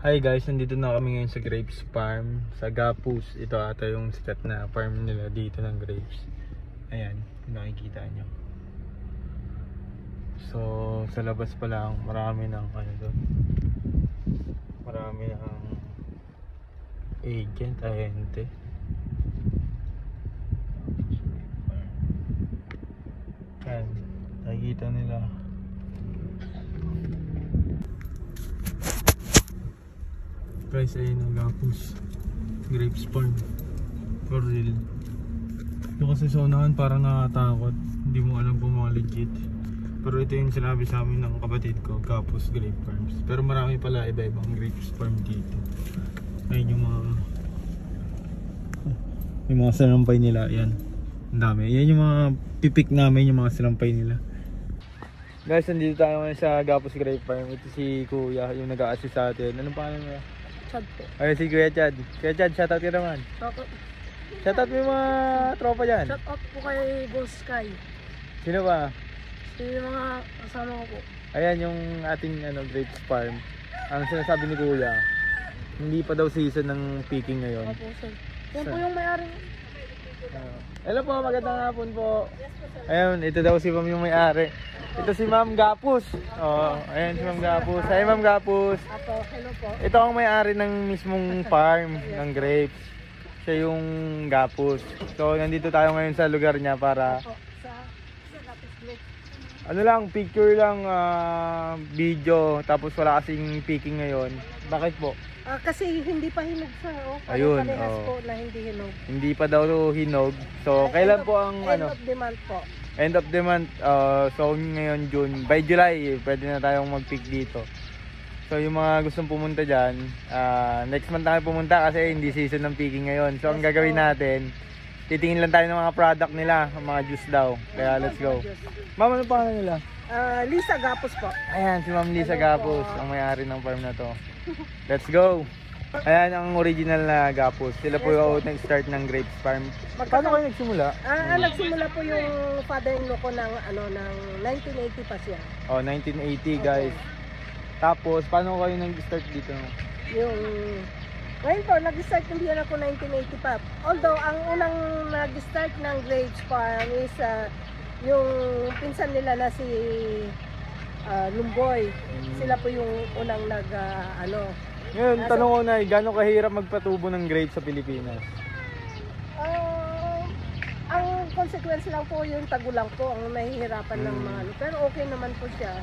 Hi guys, nandito na kami ngayon sa grapes farm sa Gapus. Ito ata yung sikat na farm nila dito ng grapes. Ayan, nakikita nyo. So, sa labas pa lang, marami ng ano doon. Marami ng agent, ahente. Ayan, nakikita nila. Guys, ayun ang Gapus grapes farm for real. Ito kasi sa unahan parang nakatakot, hindi mo alam kung mga legit. Pero ito yung sinabi sa amin ng kapatid ko, Gapus grape farms. Pero marami pala iba-ibang grapes farm dito. Ayun yung mga sinampay nila, yan. Ang dami. Yan yung mga pipik namin, yung mga sinampay nila. Guys, nandito tayo ngayon sa Gapus grape farm. Ito si Kuya, yung nag-a-assist sa atin. Anong pangalan mo? Chad po. Ayun si Kuya Chad. Kuya Chad, shoutout ka naman. Shoutout mo yung mga tropa dyan. Shoutout po kay Ghost Sky. Sino ba? Yung mga kasama ko po. Ayan yung ating grapes farm. Ang sinasabi ni Kuya, hindi pa daw season ng picking ngayon. Opo, sir. Yan po yung may-ari. Hello po, magandang hapon po. Ayun, ito daw si Ma'am yung may-ari. Ito si Ma'am Gapus. Oh, ayan si Ma'am Gapus. Hi Ma'am Gapus. Apo, hello po. Ito ang may-ari ng mismong farm ng grapes. Siya yung Gapus. So, nandito tayo ngayon sa lugar niya para ano lang, picture lang, video, tapos wala kasing picking ngayon. Bakit po? Kasi hindi pa hinog sir. Ayun, po na hindi hinog. Hindi pa daw hinog. So, kailan po ang end of the month po. End of the month. So, ngayon June. By July, pwede na tayong mag-pick dito. So, yung mga gustong pumunta dyan, next month tayo pumunta kasi hindi season ng picking ngayon. So, ang gagawin natin, titingin lang tayo ng mga product nila, mga juice daw. Kaya let's go. Ma'am, ano pangalan nila? Lisa Gapus po. Ayan, si Ma'am Lisa Gapus, ang may-ari ng farm na to. Let's go! Ayan ang original na Gapus. Sila po yung nag-start ng grapes farm. Paano kayo nagsimula? Nagsimula po yung father-in-law ko ng, ng 1980 pa siya. Oh, 1980 guys. Tapos, paano kayo nag-start dito? Yung... Ngayon po, nag-start hindi na ako 1980 pa. Although, ang unang nag-start ng grapes farm is yung pinsan nila na si Lumboy. Sila po yung unang Ngayon, tanong ko na, gano'ng kahirap magpatubo ng grapes sa Pilipinas? Ang consequence lang po yung tagulang po ang nahihirapan ng mga pero okay naman po siya.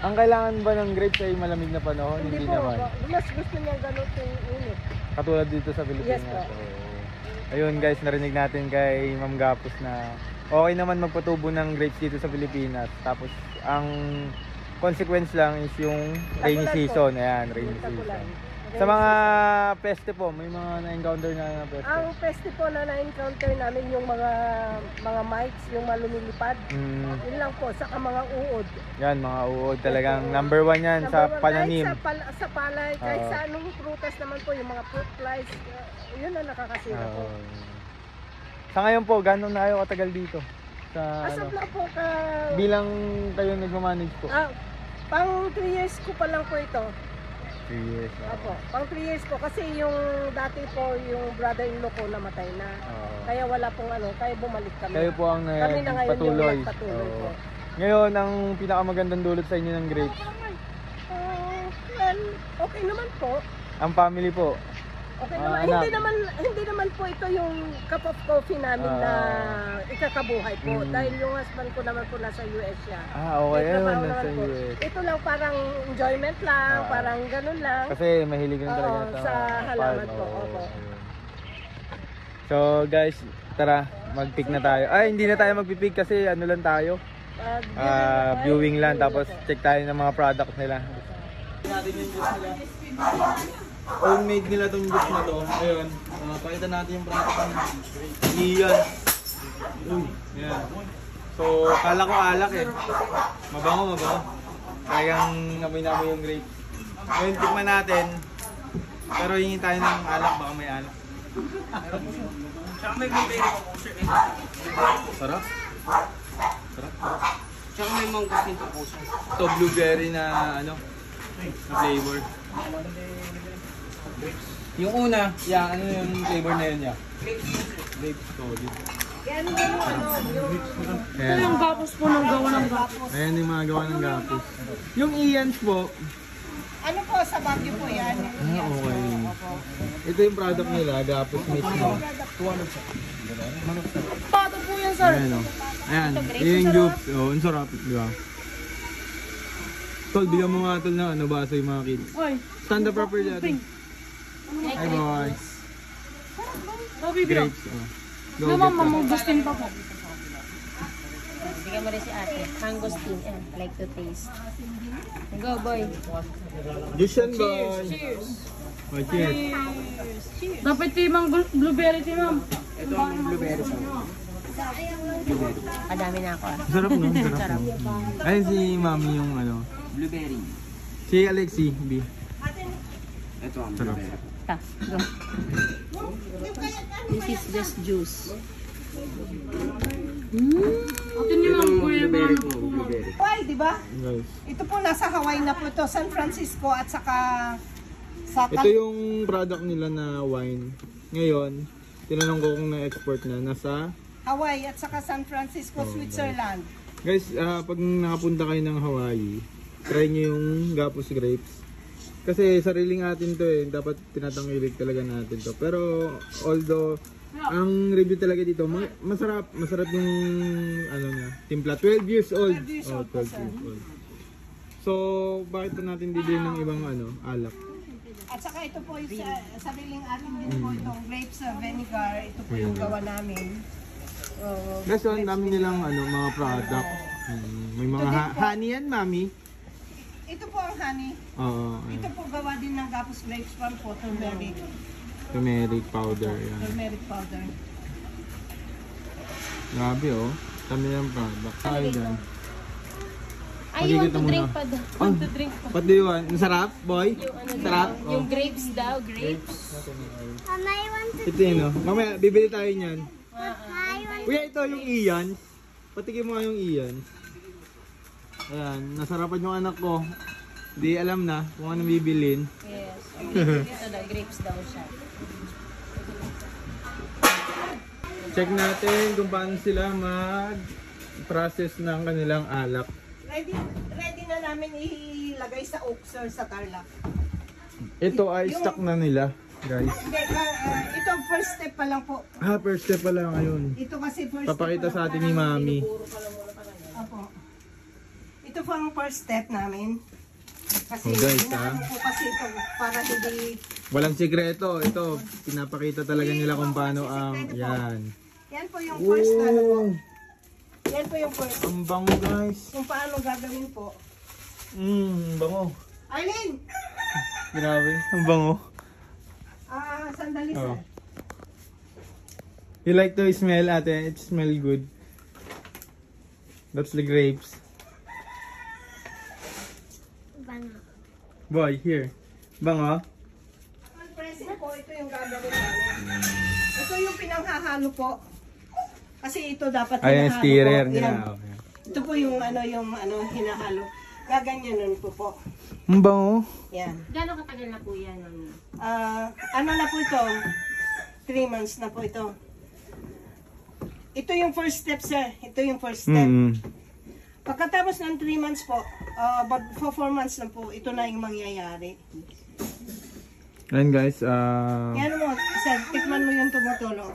Ang kailangan ba ng grapes ay malamig na panahon? Hindi po, naman. mas gusto niya gano'n yung init. Katulad dito sa Pilipinas. Yes po. So, ayun guys, narinig natin kay Ma'am Gapus na okay naman magpatubo ng grapes dito sa Pilipinas. Tapos ang consequence lang is yung rainy season. Ayan, rainy season. Sa mga peste po, may mga na-encounter na peste? Ang peste po na na-encounter namin yung mga mites, yung malumilipad. Yun lang po, saka mga uod. Yan, mga uod. Talagang number one yan sa pananim. Kahit sa palay, kahit sa anong prutas naman po, yung mga fruit flies, yun ang nakakasira po. Sa ngayon po, gano'n na kayo katagal dito? Asap na po ka... Bilang kayo nagmamanage po? Pang 3 years ko pa lang po ito. 3 years. Opo, pang 3 years po kasi yung dati po yung brother-in-law ko namatay na. Kaya wala pong kaya bumalik kami. Kayo po ang kami na ngayon patuloy. Yung nagpatuloy po. Ngayon, ang pinakamagandang dulot sa inyo ng grapes? Well, okay naman po. Ang family po? Okay naman. Hindi naman po ito yung cup of coffee namin na ikakabuhay po. Dahil yung husband ko naman po nasa US siya. Okay. Nasa US. Ito lang parang enjoyment lang, parang ganun lang. Kasi mahilig rin talaga sa halaman po. So guys, tara, mag-pick na tayo. Ay, hindi na tayo mag-pick kasi ano lang tayo. Viewing lang, tapos check tayo ng mga product nila. Natin yung juice nila. Homemade nila itong juice na to. Ayun, pakita natin yung product nila. Iyan. Yan. So, kala ko alak eh. Mabango. Kayang amoy-namoy yung grape. Ngayon, tikman natin. Pero hingin tayo ng alak, baka may alak. Tsaka may blueberry pa po, sir. Sarap. Tsaka may mango din po, sir. Ito blueberry na na flavor. Yung una, yeah, ano yung flavor na yun, yeah? Grape solid. Yan yung ano, Ayan. Yung gapos po ng gawa ng gapos. Ayan yung mga gawa ng gapos. Yung Ian's po, ano po sa Baguio po yan. okay. Ito yung product nila, gapos mismo. Pato po yan, sir. Ayan o. Ayan, yun yung juice. Oh, ang sarap, di ba? Tol, bigyan mo nga tol na ano ba sa yung mga kids. Oy, Stand up proper dyan. Hi boy. sabi bro. Grapes. Oh. Go, Naman, get ka. mamugustin pa po. Bigyan mo rin si ate. Mangosteen. Like to taste. Go, boy. Juice yan boy. Cheers. Oh, cheers. Dapat timang blueberry, timang. Kadami na ako ah. Sarap no? Sarap no? Ayun si mami yung ano. Blueberry. Si Alexi, B. Ito ang Sarap. blueberry. Ta, go. This is just juice. Ito nyo lang po yung Blueberry po, blueberry. Hawaii, di ba? Guys. Ito po nasa Hawaii na po ito. San Francisco at saka sa Ito yung product nila na wine. Ngayon, tinanong ko kung na-export na. Nasa Hawaii at saka San Francisco, Switzerland. guys, pag nakapunta kayo ng Hawaii, try nyo yung Gapos grapes. Kasi sariling atin to eh, dapat tinatangkilik talaga natin to. Pero although ang review talaga dito, masarap yung ano niya, timpla. 12 years old. 12 years Oh, old po, 12 sir. years old. So, bakit pa natin bibili ng ibang ano, alak? At saka ito po yung sariling atin din po itong grapes vinegar. Ito po yung gawa namin. Guys, so, ang dami nilang ano, mga product. May mga honey yan, mami. Ito po ang honey. Oo, Ito po gawa din ng Gapos grapes farm po, turmeric. turmeric powder. Yan. Turmeric powder. Grabe oh. Dami nilang product. Ay, dyan. Ay, you want Pakikita to mo drink na. pa daw. Oh, Want to drink pa. what do you want? Masarap, boy? Sarap? Oh. Yung grapes daw, grapes. Ito yun, no? Mamaya, bibili tayo niyan. Kuya, ito yung Ian. Patikin mo nga yung Ian. Ayan, nasarapan yung anak ko. Di alam na kung anong bibilin. Yes. Ito daw, grapes daw siya. Check natin kung paano sila mag-process ng kanilang alak. Ready na namin ilagay sa oxer sa Tarlac. Ito ay stock na nila, guys. Hindi, ito first step pa lang po. First step pa lang ngayon. Ito kasi first Papakita step pa sa lang atin ni Mami. Opo. Ito po ang first step namin. Kasi Oh, guys, inaano po kasi ito para hindi... Walang sikreto. Ito, pinapakita talaga nila kung paano ang... Yan. Yan po yung first na ano po. Yan po yung first. Ang bango, guys. Kung paano gagawin po. Bango. Arlene! Grabe, ang bango. Sandali Oh. sir. You like to smell, ate? It smell good. That's the grapes. Boy, here. Bango? Present po, ito yung gagawin namin. Ito yung pinanghahalo po. Kasi ito dapat Ayan, hinahalo stirrer po. nila. Yan. Okay. Ito po yung hinahalo. Gaganyanan po po. Ang bango. Yan. Gano'ng katagal na po yan? Ano na po ito? 3 months na po ito. Ito yung first step, sir. Ito yung first step. Pagkatapos ng 3 months po, for 4 months na po, ito na yung mangyayari. Ayan guys, Yan mo, sir, tikman mo yung tumutulo.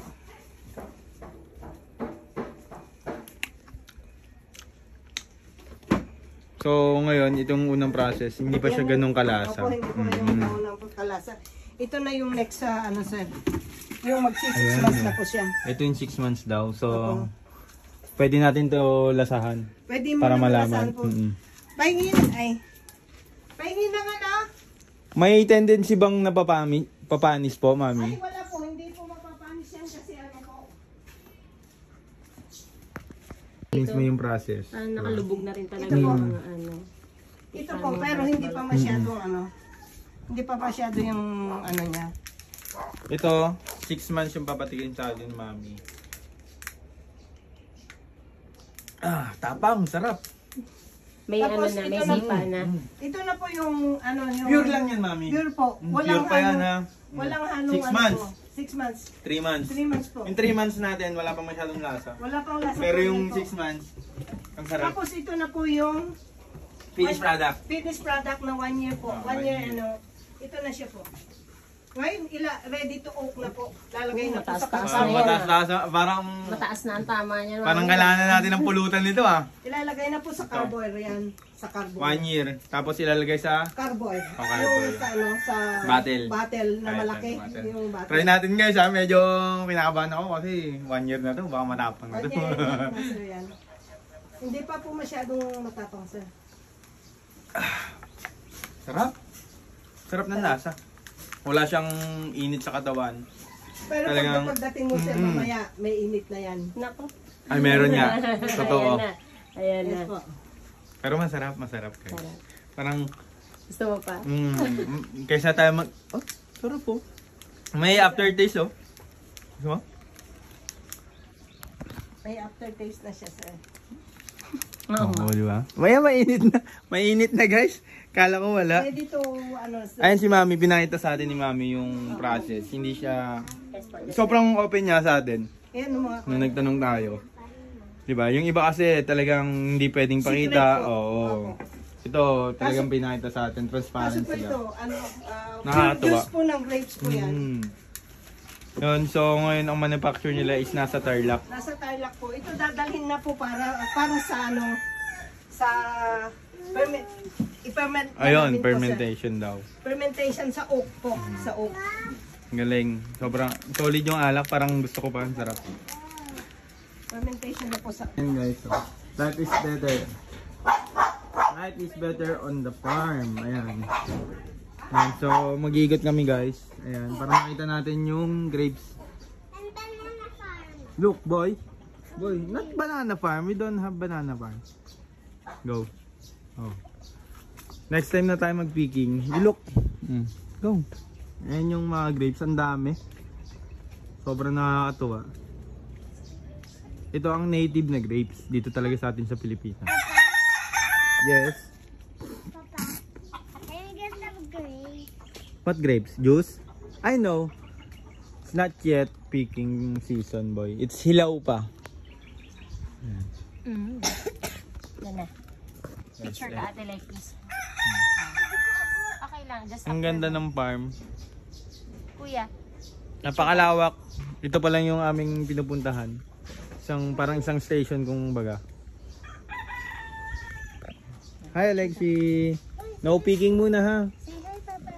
so ngayon, itong unang process, hindi pa siya ganun kalasa. Opo, hindi po yung unang kalasa. Ito na yung next sa, sir, yung mag-6 months na po siya. Ito yung 6 months daw, so Opo. pwede natin to lasahan Pwede mo para naman malaman. lasahan po. Pahingin, pahingin na nga na. May tendency bang papanis po, mami? Ay, wala po, hindi po mapapanis yan kasi ano po. Mismo yung process. Nakalubog na rin talaga Ito po. yung mga ano. Ito po, pero hindi pa masyadong hindi pa masyado yung niya. Ito, 6 months yung papatigin sa atin, mami. Tapang, sarap. May Tapos, ano na, may ito na sipa na. Ito na po yung ano yung Pure lang yan, mami. Pure po. Pure pa yan, ha? Walang halong 6 months. 6 months. 3 months. 3 months po. Yung 3 months natin, wala pang masyadong lasa. Wala pang lasa. Pero po yung nito. 6 months, ang sarap. Tapos ito na po yung Finished product. finished product na 1 year po. 1 year ano. Ito na siya po. Ngayon, ready to oak na po. Lalagay na po sa Mataas-taas kakao. na yan. Mataas-taas, parang Mataas na ang tama niya. parang kailangan natin ng pulutan nito, ah. Ilalagay na po sa carboy yan. Sa carboy. 1 year. Tapos ilalagay sa Carboy. carboy. Yung sa, ano, sa Battle. battle na Ay, malaki. battle. Yung battle. Try natin guys, ha. Medyo kinakabahan ako kasi 1 year na to. Baka matapang na to. Yan. Hindi pa po masyadong matapang, sir. Sarap. Sarap ng lasa. Wala siyang init sa katawan. Pero Talagang- pagdating mo, sir, mamaya, may init na yan. Nako. Ay, meron niya. Totoo. Ayan na. Ayan na. Yes po. Pero masarap, masarap guys. Sarap. Parang, Gusto mo pa? kaysa tayo oh, sarap po. May aftertaste, oh. Gusto mo? May aftertaste na siya, sir. Oo, di ba? Mainit na. Mainit na guys. Kala ko wala. Ready to, ano, sir. Ayan si Mami, pinakita sa atin ni Mami yung process. Hindi siya, sobrang open niya sa atin. Ayan mga Nung nagtanong tayo. Diba? Yung iba kasi talagang hindi pwedeng pakita. Secret po. Oo. Ito talagang pinakita sa atin. Kaso Transparent po ito, sila. ano, Nakakatuwa. juice po ng grapes po yan. Yun, so ngayon ang manufacture nila is nasa Tarlac. Nasa Tarlac po. Ito dadalhin na po para sa ano, sa i-ferment na Ayun, namin po, fermentation daw. sir. Fermentation sa oak po. Sa oak. Galing. Sobrang solid yung alak. Parang gusto ko pa. Ang sarap. Fermentation na po sa Ayan guys, so, life is better. Life is better on the farm. Ayan. Ayan, so mag-iikot kami guys. Ayan, para makita natin yung grapes. Look, boy. Boy, not banana farm. We don't have banana farm. Go. Oh. Next time na tayo mag-picking. You look. Go. Ayan yung mga grapes. Ang dami. Sobrang nakakatuwa. Ito ang native na grapes. Dito talaga sa atin sa Pilipinas. Yes. Can I get some grapes? What grapes? Juice? I know. It's not yet picking season, boy. It's hilaw pa. Yan na. Picture ka ate like this. Okay lang. Just Ang ganda ng farm. Kuya. Napakalawak. Ito pa lang yung aming pinupuntahan. Parang isang station kung baga. Hi Alexi. No picking muna ha. Say hi, Papa.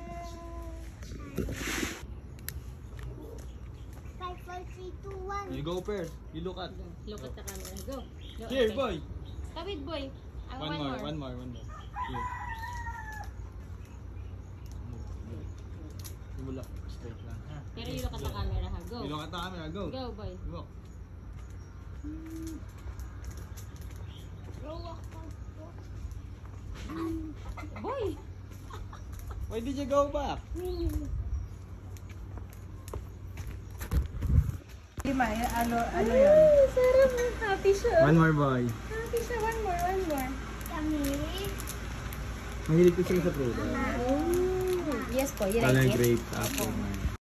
5, 4, 3, 2, 1. You go first. You look at. Look at the camera. Go. Go Here ate. boy. Kawit boy. One more. Here. You look straight lang ha. Pero you look at the camera ha. Go. You look at the camera. Go. Go boy. Look. Boy. Why did you go back? Lima, ano yun? Sarap. Happy siya. One more boy. Happy siya. One more. Yummy. Mahilig ko siya sa fruit. Yes po. You Kala like it? grapes, apple, man.